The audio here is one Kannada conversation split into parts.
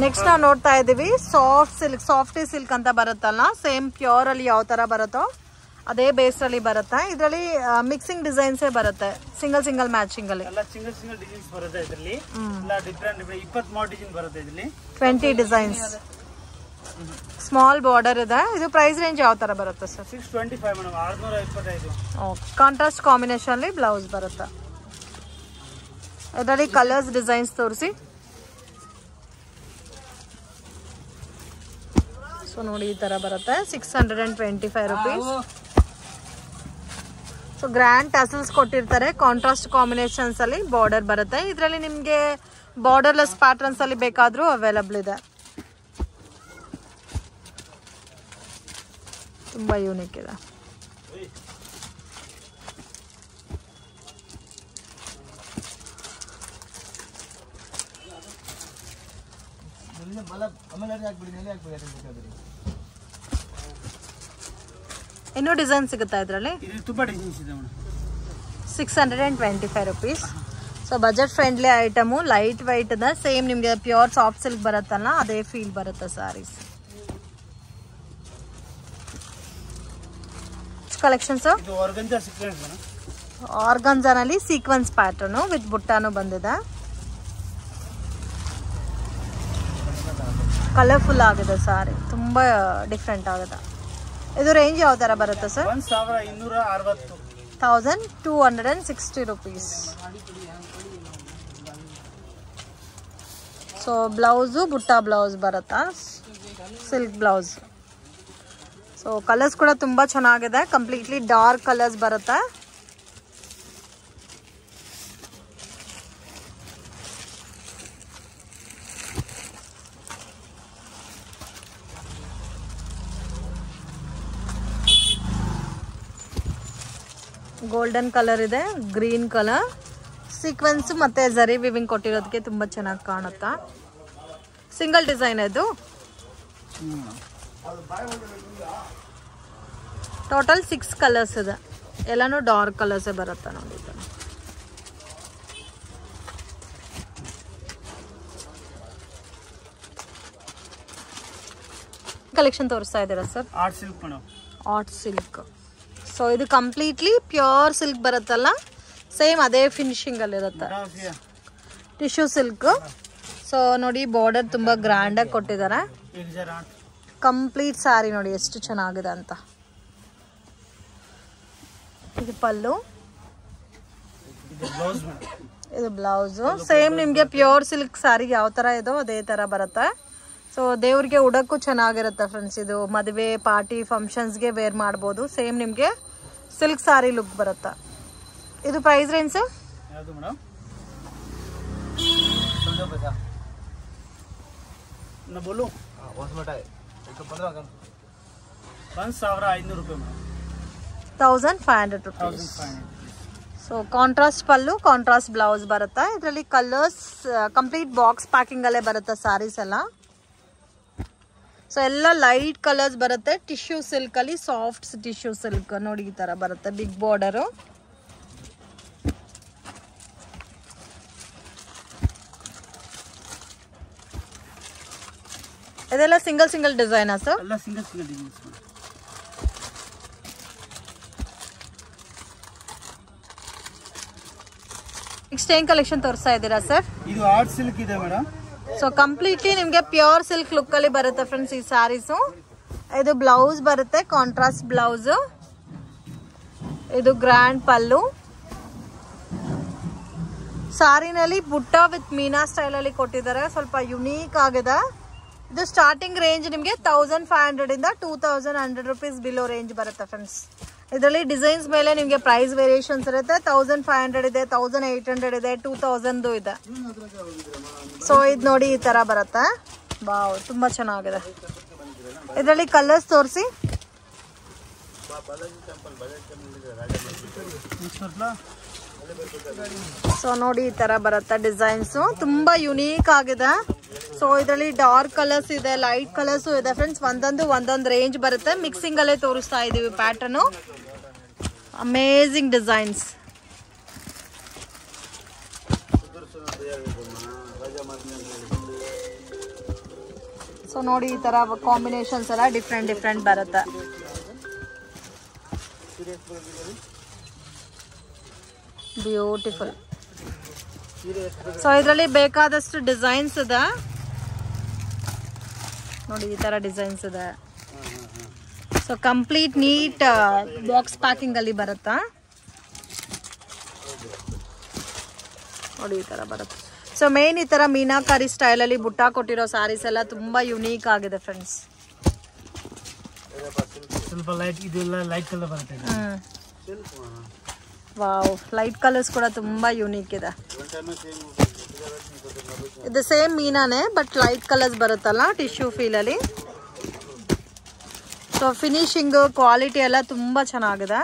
ನೆಕ್ಸ್ಟ್ ನಾವು ನೋಡ್ತಾ ಇದೀವಿ ಸಾಫ್ಟಿ ಸಿಲ್ಕ್ ಅಂತ ಬರುತ್ತಲ್ಲ, ಸೇಮ್ ಪ್ಯೂರ್ ಅಲ್ಲಿ ಯಾವ ತರ ಬರುತ್ತೋ ಅದೇ ಬೇಸ್ ಅಲ್ಲಿ ಬರುತ್ತೆ. ಇದರಲ್ಲಿ ಮಿಕ್ಸಿಂಗ್ ಡಿಸೈನ್ಸ್ ಬರುತ್ತೆ, ಸಿಂಗಲ್ ಮ್ಯಾಚಿಂಗ್ ಅಲ್ಲಿ ಎಲ್ಲ ಸಿಂಗಲ್ ಡಿಸೈನ್ಸ್ ಬರುತ್ತೆ. ಇದರಲ್ಲಿ ಎಲ್ಲ ಡಿಫರೆಂಟ್ 23 ಡಿಸೈನ್ ಬರುತ್ತೆ. ಇದರಲ್ಲಿ 20 ಡಿಸೈನ್ಸ್, ಸ್ಮಾಲ್ ಬಾರ್ಡರ್ ಇದೆ. ಇದು ಪ್ರೈಸ್ ರೇಂಜ್ ಯಾವ ತರ ಬರುತ್ತೆ ಸರ್? 625 ಮೇಡಮ್, 625. ಕಾಂಟ್ರಾಸ್ಟ್ ಕಾಂಬಿನೇಷನ್ ಅಲ್ಲಿ ಬ್ಲೌಸ್ ಬರುತ್ತೆ. ಇದರಲ್ಲಿ ಕಲರ್ಸ್ ಡಿಸೈನ್ಸ್ ತೋರಿಸಿ. ಸೊ ನೋಡಿ ಈ ತರ ಬರುತ್ತೆ, 625 ರುಪೀಸ್. ಸೊ ಗ್ರ್ಯಾಂಡ್ ಟಸಲ್ಸ್ ಕೊಟ್ಟಿರ್ತಾರೆ, ಕಾಂಟ್ರಾಸ್ಟ್ ಕಾಂಬಿನೇಷನ್ಸ್ ಅಲ್ಲಿ ಬಾರ್ಡರ್ ಬರುತ್ತೆ. ಇದರಲ್ಲಿ ನಿಮ್ಗೆ ಬಾರ್ಡರ್ಲೆಸ್ ಪ್ಯಾಟರ್ನ್ಸ್ ಅಲ್ಲಿ ಬೇಕಾದ್ರೂ ಅವೈಲಬಲ್ ಇದೆ. ತುಂಬಾ ಯೂನಿಕ್ ಇದೆ. ಇನ್ನೂ ಡಿಸೈನ್ ಸಿಗುತ್ತಾ ಇದರಲ್ಲಿ? 625 rupees. So budget friendly item, light white ಇದೆ. ಸೇಮ್ ನಿಮ್ಗೆ ಪ್ಯೂರ್ ಸಾಫ್ಟ್ ಸಿಲ್ಕ್ ಬರುತ್ತಲ್ಲ ಅದೇ ಫೀಲ್ ಬರುತ್ತೆ ಸಾರೀಸ್. ಕಲೆಕ್ಷನ್ಸ್ ಆರ್ಗನ್ಜಾನಲ್ಲಿ ಸೀಕ್ವೆನ್ಸ್ ಪ್ಯಾಟರ್ನ್ ವಿತ್ ಬುಟ್ಟಾನು ಬಂದಿದೆ. ಕಲರ್ಫುಲ್ ಆಗಿದೆ ಸಾರಿ, ತುಂಬಾ ಡಿಫ್ರೆಂಟ್ ಆಗಿದೆ. ಇದು ರೇಂಜ್ ಯಾವ ತರ ಬರುತ್ತೆ ಸರ್? 1260 ರುಪೀಸ್. ಸೊ ಬ್ಲೌಸು ಬುಟ್ಟ ಬ್ಲೌಸ್ ಬರುತ್ತಾ, ಸಿಲ್ಕ್ ಬ್ಲೌಸ್. ಸೊ ಕಲರ್ಸ್ ಕೂಡ ತುಂಬಾ ಚೆನ್ನಾಗಿದೆ, ಕಂಪ್ಲೀಟ್ಲಿ ಡಾರ್ಕ್ ಕಲರ್ಸ್ ಬರುತ್ತೆ. ಗೋಲ್ಡನ್ ಕಲರ್ ಇದೆ, ಗ್ರೀನ್ ಕಲರ್ ಸೀಕ್ವೆನ್ಸ್ ಮತ್ತೆ ಜರಿ ವಿವಿಂಗ್ ಕೊಟ್ಟಿರೋದಕ್ಕೆ ತುಂಬಾ ಚೆನ್ನಾಗಿ ಕಾಣುತ್ತಾ. ಸಿಂಗಲ್ ಡಿಸೈನ್ ಇದು. ಟೋಟಲ್ 6 ಕಲರ್ಸ್ ಇದೆ, ಎಲ್ಲಾನು ಡಾರ್ಕ್ ಕಲರ್ಸ್ ಬರುತ್ತೆ ನೋಡಿ. ಕಲೆಕ್ಷನ್ ತೋರಿಸ್ತಾ ಇದ್ದೀರಾ ಸರ್? Art silk. ಸೊ ಇದು ಕಂಪ್ಲೀಟ್ಲಿ ಪ್ಯೂರ್ ಸಿಲ್ಕ್ ಬರುತ್ತಲ್ಲ, ಸೇಮ್ ಅದೇ ಫಿನಿಶಿಂಗ್ ಅಲ್ಲಿ ಇರುತ್ತೆ. Tissue silk. ಸೊ ನೋಡಿ ಬಾರ್ಡರ್ ತುಂಬಾ ಗ್ರ್ಯಾಂಡ್ ಆಗಿ ಕೊಟ್ಟಿದ್ದಾರೆ. ಕಂಪ್ಲೀಟ್ ಸಾರಿ ನೋಡಿ ಎಷ್ಟು ಚೆನ್ನಾಗಿದೆ ಅಂತ. ಇದು ಪಲ್ಲು, ಇದು ಬ್ಲೌಸ್. ಸೇಮ್ ನಿಮ್ಗೆ ಪ್ಯೂರ್ ಸಿಲ್ಕ್ ಸಾರಿ ಯಾವ ತರ ಇದೋ ಅದೇ ತರ ಬರುತ್ತೆ. ಸೊ ದೇವ್ರಿಗೆ ಉಡಕ್ಕೂ ಚೆನ್ನಾಗಿರುತ್ತೆ ಫ್ರೆಂಡ್ಸ್. ಇದು ಮದುವೆ ಪಾರ್ಟಿ ಫಂಕ್ಷನ್ಸ್ಗೆ ವೇರ್ ಮಾಡ್ಬೋದು. ಸೇಮ್ ನಿಮ್ಗೆ ಸಿಲ್ಕ್ ಸಾರಿ ಲುಕ್ ಬರುತ್ತೆ. ಇದು price range sir? 1500 rupees. So contrast pallu, contrast blouse ಬರುತ್ತೆ. ಇದರಲ್ಲಿ ಕಲರ್ಸ್ ಕಂಪ್ಲೀಟ್ ಬಾಕ್ಸ್ ಪ್ಯಾಕಿಂಗ್ ಅಲ್ಲೇ ಬರುತ್ತೆ ಸಾರೀಸ್ ಎಲ್ಲ. ಸೊ ಎಲ್ಲ ಲೈಟ್ ಕಲರ್ಸ್ ಬರುತ್ತೆ. ಟಿಶ್ಯೂ ಸಿಲ್ಕ್ ಅಲ್ಲಿ, ಸಾಫ್ಟ್ ಟಿಶ್ಯೂ ಸಿಲ್ಕ್ ನೋಡಿ ಈ ತರ ಬರುತ್ತೆ. Big border. ಇದೆಲ್ಲ ಸಿಂಗಲ್ ಡಿಸೈನ್ ಸರ್? ಎಲ್ಲ ಸಿಂಗಲ್ ಡಿಸೈನ್. ನೆಕ್ಸ್ಟ್ ಏನ್ ಕಲೆಕ್ಷನ್ ತೋರಿಸ್ತಾ ಇದ್ದೀರಾ ಸರ್? ಇದು ಆರ್ಟ್ ಸಿಲ್ಕ್ ಇದೆ ಮೇಡಮ್. ಸೊ ಕಂಪ್ಲೀಟ್ಲಿ ನಿಮ್ಗೆ ಪ್ಯೂರ್ ಸಿಲ್ಕ್ ಲುಕ್ ಅಲ್ಲಿ ಬರುತ್ತೆ ಫ್ರೆಂಡ್ಸ್ ಈ ಸ್ಯಾರೀಸು. ಇದು ಬ್ಲೌಸ್ ಬರುತ್ತೆ, ಕಾಂಟ್ರಾಸ್ಟ್ ಬ್ಲೌಸ್. ಇದು ಗ್ರ್ಯಾಂಡ್ ಪಲ್ಲು. ಸಾರಿನಲ್ಲಿ ಬುಟ್ಟ ವಿತ್ ಮೀನಾ ಸ್ಟೈಲ್ ಅಲ್ಲಿ ಕೊಟ್ಟಿದ್ದಾರೆ, ಸ್ವಲ್ಪ ಯುನೀಕ್ ಆಗಿದೆ. ಇದು ಸ್ಟಾರ್ಟಿಂಗ್ ರೇಂಜ್ ನಿಮ್ಗೆ 1500 ಇಂದ 2100 ರುಪೀಸ್ ಬಿಲೋ ರೇಂಜ್ ಬರುತ್ತೆ ಫ್ರೆಂಡ್ಸ್. ಇದರಲ್ಲಿ ಡಿಸೈನ್ಸ್ ಮೇಲೆ ನಿಮ್ಗೆ ಪ್ರೈಸ್ ವೇರಿಯೇಷನ್ಸ್ ಇರುತ್ತೆ. 1500 ಇದೆ, 1800 ಇದೆ, 2000 ಇದೆ. ಸೊ ಇದು ನೋಡಿ ಈ ತರ ಬರುತ್ತೆ. ವಾವ್, ತುಂಬಾ ಚೆನ್ನಾಗಿದೆ. ಇದರಲ್ಲಿ ಕಲರ್ಸ್ ತೋರಿಸಿ. ಸೊ ನೋಡಿ ಈ ತರ ಬರುತ್ತೆ ಡಿಸೈನ್ಸ್, ತುಂಬಾ ಯುನೀಕ್ ಆಗಿದೆ. ಸೊ ಇದರಲ್ಲಿ ಡಾರ್ಕ್ ಕಲರ್ಸ್ ಇದೆ, ಲೈಟ್ ಕಲರ್ಸ್ ಇದೆ ಫ್ರೆಂಡ್ಸ್. ಒಂದೊಂದು ರೇಂಜ್ ಬರುತ್ತೆ. ಮಿಕ್ಸಿಂಗ್ ಅಲ್ಲೇ ತೋರಿಸ್ತಾ ಇದೀವಿ ಪ್ಯಾಟರ್ನ್. Amazing designs. ಸೊ ನೋಡಿ ಈ ತರ ಕಾಂಬಿನೇಷನ್ಸ್ ಎಲ್ಲ ಡಿಫ್ರೆಂಟ್ ಬರುತ್ತೆ. ಬ್ಯೂಟಿಫುಲ್. ಸೊ ಇದರಲ್ಲಿ ಬೇಕಾದಷ್ಟು ಡಿಸೈನ್ಸ್ ಇದೆ ನೋಡಿ, ಈ ತರ ಡಿಸೈನ್ಸ್ ಇದೆ. So complete neat box packing ಅಲ್ಲಿ ಬರುತ್ತಾ ನೋಡಿ, ಈ ತರ ಬರುತ್ತೆ. ಸೊ ಮೇನ್ ಈ ತರ ಮೀನಾಕಾರಿ ಸ್ಟೈಲ್ ಅಲ್ಲಿ ಬುಟ್ಟ ಕೊಟ್ಟಿರೋ ಸ್ಯಾರೀಸ್ ಎಲ್ಲ ತುಂಬಾ ಯುನೀಕ್ ಆಗಿದೆ ಫ್ರೆಂಡ್ಸ್. ಸ್ವಲ್ಪ ಲೈಟ್ ಇದೆಲ್ಲ ಲೈಟ್ ಕಲರ್ ಬರುತ್ತೆ. ವಾವ್, ಲೈಟ್ ಕಲರ್ಸ್ ಕೂಡ ತುಂಬಾ ಯುನೀಕ್ ಇದೆ. ಇದು ಸೇಮ್ ಮೀನಾನೇ ಬಟ್ ಲೈಟ್ ಕಲರ್ಸ್ ಬರುತ್ತಲ್ಲ ಟಿಶ್ಯೂ ಫೀಲ್ ಅಲ್ಲಿ. ಸೊ ಫಿನಿಶಿಂಗ್ ಕ್ವಾಲಿಟಿ ಎಲ್ಲ ತುಂಬಾ ಚೆನ್ನಾಗಿದೆ.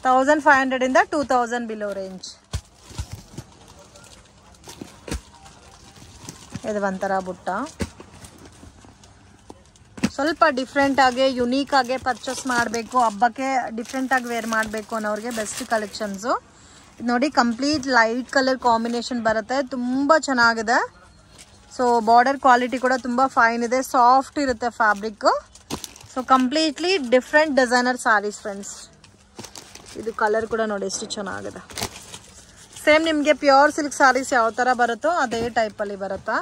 $1,500 ಇಂದ 2,000 ಬಿಲೋ ರೇಂಜ್. ಇದು ಒಂಥರ ಬುಟ್ಟ, ಸ್ವಲ್ಪ ಡಿಫ್ರೆಂಟ್ ಆಗಿ ಯುನೀಕ್ ಆಗಿ ಪರ್ಚೇಸ್ ಮಾಡಬೇಕು, ಹಬ್ಬಕ್ಕೆ ಡಿಫ್ರೆಂಟ್ ಆಗಿ ವೇರ್ ಮಾಡಬೇಕು ಅನ್ನೋರಿಗೆ ಬೆಸ್ಟ್ ಕಲೆಕ್ಷನ್ಸು ನೋಡಿ. ಕಂಪ್ಲೀಟ್ ಲೈಟ್ ಕಲರ್ ಕಾಂಬಿನೇಷನ್ ಬರುತ್ತೆ, ತುಂಬ ಚೆನ್ನಾಗಿದೆ. ಸೊ ಬಾರ್ಡರ್ ಕ್ವಾಲಿಟಿ ಕೂಡ ತುಂಬ ಫೈನ್ ಇದೆ, ಸಾಫ್ಟ್ ಇರುತ್ತೆ fabric. So completely different designer saris friends. ಇದು ಕಲರ್ ಕೂಡ ನೋಡಿ ಎಷ್ಟು ಚೆನ್ನಾಗಿದೆ. ಸೇಮ್ ನಿಮಗೆ ಪ್ಯೂರ್ ಸಿಲ್ಕ್ ಸ್ಯಾರೀಸ್ ಯಾವ ಥರ ಬರುತ್ತೋ ಅದೇ ಟೈಪಲ್ಲಿ ಬರುತ್ತಾ.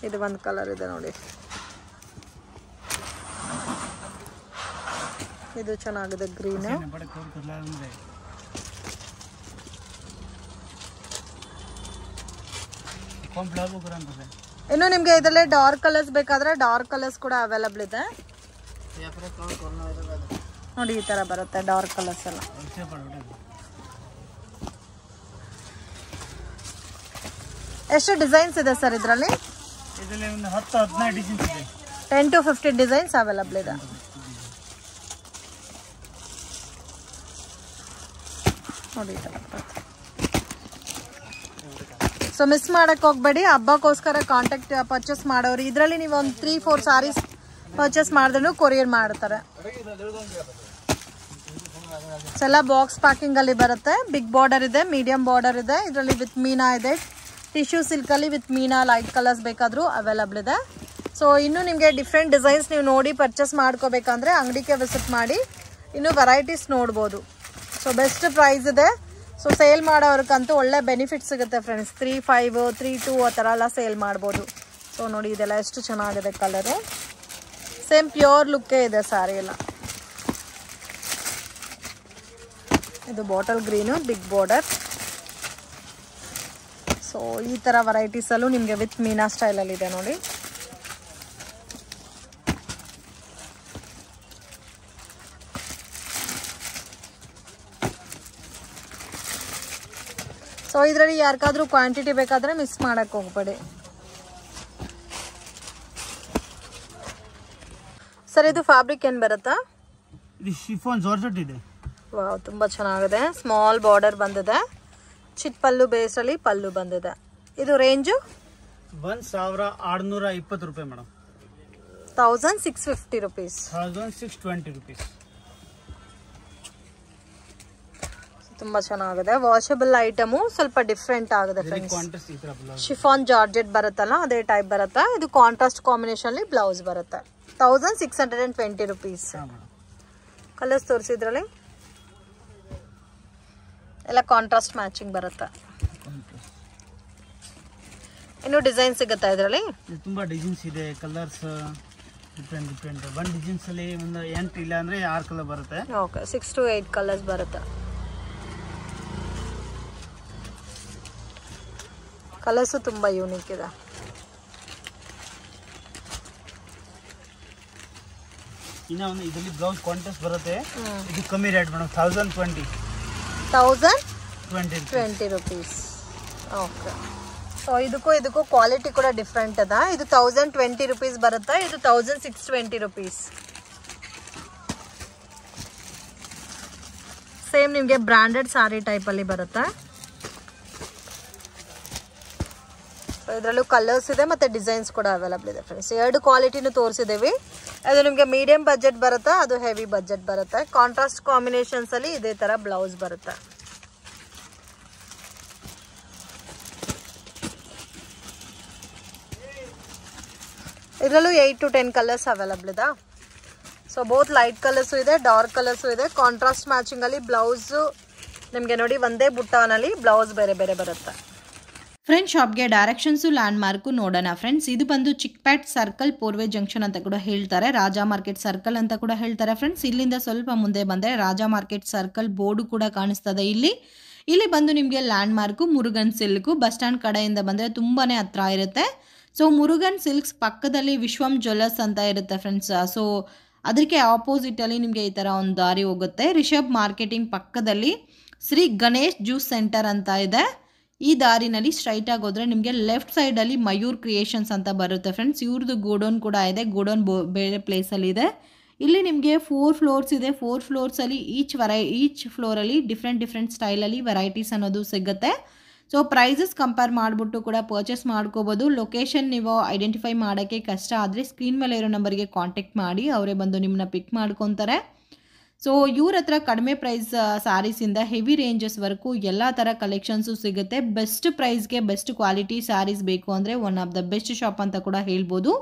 ಇದು ಒಂದು ಕಲರ್ ಇದೆ ನೋಡಿ, ಇದು ಚೆನ್ನಾಗಿದೆ ಗ್ರೀನ್. ಇನ್ನು ನಿಮ್ಗೆ ಇದರಲ್ಲಿ ಡಾರ್ಕ್ ಕಲರ್ಸ್ ಬೇಕಾದ್ರೆ ಡಾರ್ಕ್ ಕಲರ್ಸ್ ಕೂಡ ಅವೈಲಬಲ್ ಇದೆ ನೋಡಿ. ಈ ತರ ಬರುತ್ತೆ ಡಾರ್ಕ್ ಕಲರ್ಸ್ ಎಲ್ಲ. ಎಷ್ಟು ಡಿಸೈನ್ಸ್ ಇದೆ ಸರ್ ಇದರಲ್ಲಿ? 10 to 15 ಡಿಸೈನ್ಸ್ ಅವೈಲಬಲ್ ಇದೆ. ನೋಡಿ ಈ ತರ ಬರುತ್ತೆ. ಸೊ ಮಿಸ್ ಮಾಡಕ್ಕೆ ಹೋಗ್ಬೇಡಿ, ಹಬ್ಬಕ್ಕೋಸ್ಕರ ಕಾಂಟ್ಯಾಕ್ಟ್ ಪರ್ಚೇಸ್ ಮಾಡೋರು ಇದರಲ್ಲಿ ನೀವು ಒಂದು 3-4 ಸಾರೀಸ್ ಪರ್ಚೇಸ್ ಮಾಡಿದ್ರು ಕೊರಿಯರ್ ಮಾಡ್ತಾರೆ. ಎಲ್ಲ ಬಾಕ್ಸ್ ಪ್ಯಾಕಿಂಗ್ ಅಲ್ಲಿ ಬರುತ್ತೆ. ಬಿಗ್ ಬಾರ್ಡರ್ ಇದೆ, ಮೀಡಿಯಂ ಬಾರ್ಡರ್ ಇದೆ, ಇದರಲ್ಲಿ ವಿತ್ ಮೀನಾ ಇದೆ. ಟಿಶ್ಯೂ ಸಿಲ್ಕ್ ಅಲ್ಲಿ ವಿತ್ ಮೀನಾ ಲೈಟ್ ಕಲರ್ಸ್ ಬೇಕಾದ್ರೂ ಅವೈಲಬಲ್ ಇದೆ. ಸೊ ಇನ್ನು ನಿಮಗೆ ಡಿಫ್ರೆಂಟ್ ಡಿಸೈನ್ಸ್ ನೀವು ನೋಡಿ ಪರ್ಚೇಸ್ ಮಾಡ್ಕೋಬೇಕಂದ್ರೆ ಅಂಗಡಿಗೆ ವಿಸಿಟ್ ಮಾಡಿ ಇನ್ನು ವೆರೈಟೀಸ್ ನೋಡ್ಬೋದು. ಸೊ ಬೆಸ್ಟ್ ಪ್ರೈಸ್ ಇದೆ. ಸೊ ಸೇಲ್ ಮಾಡೋರ್ಗಂತೂ ಒಳ್ಳೆ ಬೆನಿಫಿಟ್ ಸಿಗುತ್ತೆ ಫ್ರೆಂಡ್ಸ್. 3-5, 3-2 ಆ ಥರ ಎಲ್ಲ ಸೇಲ್ ಮಾಡ್ಬೋದು. ಸೊ ನೋಡಿ ಇದೆಲ್ಲ ಎಷ್ಟು ಚೆನ್ನಾಗಿದೆ ಕಲರು. ಸೇಮ್ ಪ್ಯೂರ್ ಲುಕ್ಕೇ ಇದೆ ಸ್ಯಾರಿ ಎಲ್ಲ. ಇದು bottle green, big border. So ಈ ಥರ ವೆರೈಟೀಸಲ್ಲೂ ನಿಮಗೆ ವಿತ್ ಮೀನಾ ಸ್ಟೈಲಲ್ಲಿ ಇದೆ ನೋಡಿ. ಸೊ ಇದರಲ್ಲಿ ಯಾರಿಗಾದ್ರೂ ಕ್ವಾಂಟಿಟಿ ಬೇಕಾದರೆ ಮಿಸ್ ಮಾಡಕ್ಕೆ ಹೋಗ್ಬೇಡಿ. ಸರ್ ಇದು ಫ್ಯಾಬ್ರಿಕ್ ಏನು ಬರುತ್ತಾ? ಇದು ಶಿಫಾನ್ ಜಾರ್ಜೆಟ್ ಇದೆ. ವಾವ್, ತುಂಬ ಚೆನ್ನಾಗಿದೆ. ಸ್ಮಾಲ್ ಬಾರ್ಡರ್ ಬಂದಿದೆ, ಚಿಕ್ಕ ಪಲ್ಲು ಬೇಸಲ್ಲಿ ಪಲ್ಲು ಬಂದಿದೆ. ಇದು ರೇಂಜು 1,620 ರೂಪಾಯಿ ಮೇಡಮ್. 1,650 ರುಪೀಸ್. 1,620 ರುಪೀಸ್. ತುಂಬ ಚೆನ್ನಾಗಿದೆ. ವಾಷಬಲ್ ಐಟಮು, ಸ್ವಲ್ಪ ಡಿಫ್ರೆಂಟ್ ಆಗಿದೆ ಫ್ರೆಂಡ್ಸ್. ಶಿಫಾನ್ ಜಾರ್ಜೆಟ್ ಬರುತ್ತಲ್ಲ ಅದೇ ಟೈಪ್ ಬರುತ್ತೆ. ಇದು ಕಾಂಟ್ರಾಸ್ಟ್ ಕಾಂಬಿನೇಷನ್ ಬ್ಲೌಸ್ ಬರುತ್ತೆ. 1,620 ರುಪೀಸ್. ಕಲರ್ಸ್ ತೋರಿಸಿದ್ರಲ್ಲಿ ಎಲ್ಲ ಕಾಂಟ್ರಾಸ್ಟ್ ಮ್ಯಾಚಿಂಗ್ ಬರುತ್ತೆ. ಇನ್ನು ಡಿಸೈನ್ ಸಿಗುತ್ತಾ ಇದರಲ್ಲಿ? ತುಂಬಾ ಡಿಸೈನ್ಸ್ ಇದೆ, ಕಲರ್ಸ್ ಡಿಫ್ರೆಂಟ್. ಒಂದು ಡಿಸೈನ್ಸ್ ಅಲ್ಲಿ ಒಂದು 8 ಇಲ್ಲ ಅಂದ್ರೆ 6 ಕಲರ್ ಬರುತ್ತೆ. ಓಕೆ, 6 to 8 ಕಲರ್ಸ್ ಬರುತ್ತೆ. ಕಲರ್ಸು ತುಂಬ ಯೂನಿಕ್ ಇದೆ. ಇನ್ನ ಒಂದು ಇದರಲ್ಲಿ ಬ್ಲೌಸ್ ಕಾಂಟ್ರಾಸ್ಟ್ ಬರುತ್ತೆ. ಇದು ಕಮ್ಮಿ rate madam, 1,020 rupees. Okay. So ಇದಕ್ಕೂ ಕ್ವಾಲಿಟಿ ಕೂಡ ಡಿಫ್ರೆಂಟ್ ಅದ. ಇದು 1,020 ರುಪೀಸ್ ಬರುತ್ತೆ, ಇದು 1,620 ರುಪೀಸ್. ಸೇಮ್ ನಿಮಗೆ ಬ್ರಾಂಡೆಡ್ ಸಾರಿ ಟೈಪಲ್ಲಿ ಬರುತ್ತೆ. ಸೊ ಇದರಲ್ಲೂ ಕಲರ್ಸ್ ಇದೆ ಮತ್ತು ಡಿಸೈನ್ಸ್ ಕೂಡ ಅವೈಲಬಲ್ ಇದೆ ಫ್ರೆಂಡ್ಸ್. 2 ಕ್ವಾಲಿಟಿನೂ ತೋರಿಸಿದ್ದೀವಿ. ಅದು ನಿಮಗೆ ಮೀಡಿಯಂ ಬಜೆಟ್ ಬರುತ್ತೆ, ಅದು ಹೆವಿ ಬಜೆಟ್ ಬರುತ್ತೆ. ಕಾಂಟ್ರಾಸ್ಟ್ ಕಾಂಬಿನೇಷನ್ಸಲ್ಲಿ ಇದೇ ಥರ ಬ್ಲೌಸ್ ಬರುತ್ತೆ. ಇದರಲ್ಲೂ 8 to 10 ಕಲರ್ಸ್ ಅವೈಲಬಲ್ ಇದೆ. ಸೊ ಬೋತ್ ಲೈಟ್ ಕಲರ್ಸು ಇದೆ, ಡಾರ್ಕ್ ಕಲರ್ಸು ಇದೆ. ಕಾಂಟ್ರಾಸ್ಟ್ ಮ್ಯಾಚಿಂಗಲ್ಲಿ ಬ್ಲೌಸು ನಿಮಗೆ ನೋಡಿ ಒಂದೇ ಬುಟ್ಟಾನಲ್ಲಿ ಬ್ಲೌಸ್ ಬೇರೆ ಬೇರೆ ಬರುತ್ತೆ. ಫ್ರೆಂಡ್ಸ್ ಶಾಪ್ಗೆ ಡೈರೆಕ್ಷನ್ಸು ಲ್ಯಾಂಡ್ ಮಾರ್ಕು ನೋಡೋಣ ಫ್ರೆಂಡ್ಸ್. ಇದು ಬಂದು ಚಿಕ್ಪೇಟ್ ಸರ್ಕಲ್ ಪೋರ್ವೆ ಜಂಕ್ಷನ್ ಅಂತ ಕೂಡ ಹೇಳ್ತಾರೆ, ರಾಜಾ ಮಾರ್ಕೆಟ್ ಸರ್ಕಲ್ ಅಂತ ಕೂಡ ಹೇಳ್ತಾರೆ ಫ್ರೆಂಡ್ಸ್. ಇಲ್ಲಿಂದ ಸ್ವಲ್ಪ ಮುಂದೆ ಬಂದರೆ ರಾಜಾ ಮಾರ್ಕೆಟ್ ಸರ್ಕಲ್ ಬೋರ್ಡು ಕೂಡ ಕಾಣಿಸ್ತದೆ. ಇಲ್ಲಿ ಬಂದು ನಿಮಗೆ land mark Murugan silk. Bus stand ಕಡೆಯಿಂದ ಬಂದರೆ ತುಂಬಾ ಹತ್ರ ಇರುತ್ತೆ. ಸೊ ಮುರುಗನ್ ಸಿಲ್ಕ್ಸ್ ಪಕ್ಕದಲ್ಲಿ ವಿಶ್ವಂ ಜ್ಯುವೆಲ್ಲರ್ಸ್ ಅಂತ ಇರುತ್ತೆ ಫ್ರೆಂಡ್ಸ್. ಸೊ ಅದಕ್ಕೆ ಆಪೋಸಿಟಲ್ಲಿ ನಿಮಗೆ ಈ ಥರ ಒಂದು ದಾರಿ ಹೋಗುತ್ತೆ. ರಿಷಬ್ ಮಾರ್ಕೆಟಿಂಗ್ ಪಕ್ಕದಲ್ಲಿ ಶ್ರೀ ಗಣೇಶ್ ಜ್ಯೂಸ್ ಸೆಂಟರ್ ಅಂತ ಇದೆ. ಈ ದಾರಿನಲ್ಲಿ ಸ್ಟ್ರೈಟಾಗಿ ಹೋದರೆ ನಿಮಗೆ ಲೆಫ್ಟ್ ಸೈಡಲ್ಲಿ ಮಯೂರ್ ಕ್ರಿಯೇಷನ್ಸ್ ಅಂತ ಬರುತ್ತೆ ಫ್ರೆಂಡ್ಸ್. ಇವ್ರದ್ದು ಗೋಡೌನ್ ಕೂಡ ಇದೆ, ಗೋಡೌನ್ ಬೇರೆ ಪ್ಲೇಸಲ್ಲಿ ಇದೆ. ಇಲ್ಲಿ ನಿಮಗೆ 4 ಫ್ಲೋರ್ಸ್ ಇದೆ. 4 ಫ್ಲೋರ್ಸಲ್ಲಿ ಈಚ್ ಫ್ಲೋರಲ್ಲಿ ಡಿಫ್ರೆಂಟ್ ಸ್ಟೈಲಲ್ಲಿ ವೆರೈಟೀಸ್ ಅನ್ನೋದು ಸಿಗುತ್ತೆ. ಸೊ ಪ್ರೈಸಸ್ ಕಂಪೇರ್ ಮಾಡಿಬಿಟ್ಟು ಕೂಡ ಪರ್ಚೇಸ್ ಮಾಡ್ಕೋಬೋದು. ಲೊಕೇಶನ್ ನೀವು ಐಡೆಂಟಿಫೈ ಮಾಡೋಕ್ಕೆ ಕಷ್ಟ ಆದರೆ ಸ್ಕ್ರೀನ್ ಮೇಲೆ ಇರೋ ನಂಬರ್ಗೆ ಕಾಂಟ್ಯಾಕ್ಟ್ ಮಾಡಿ, ಅವರೇ ಬಂದು ನಿಮ್ಮನ್ನ ಪಿಕ್ ಮಾಡ್ಕೊತಾರೆ. ಸೊ ಇವ್ರ ಹತ್ರ ಕಡಿಮೆ ಪ್ರೈಸ್ ಸ್ಯಾರೀಸಿಂದ ಹೆವಿ ರೇಂಜಸ್ವರೆಗೂ ಎಲ್ಲ ಥರ ಕಲೆಕ್ಷನ್ಸು ಸಿಗುತ್ತೆ. ಬೆಸ್ಟ್ ಪ್ರೈಸ್ಗೆ ಬೆಸ್ಟ್ ಕ್ವಾಲಿಟಿ ಸ್ಯಾರೀಸ್ ಬೇಕು ಅಂದರೆ one of the best shop ಅಂತ ಕೂಡ ಹೇಳ್ಬೋದು.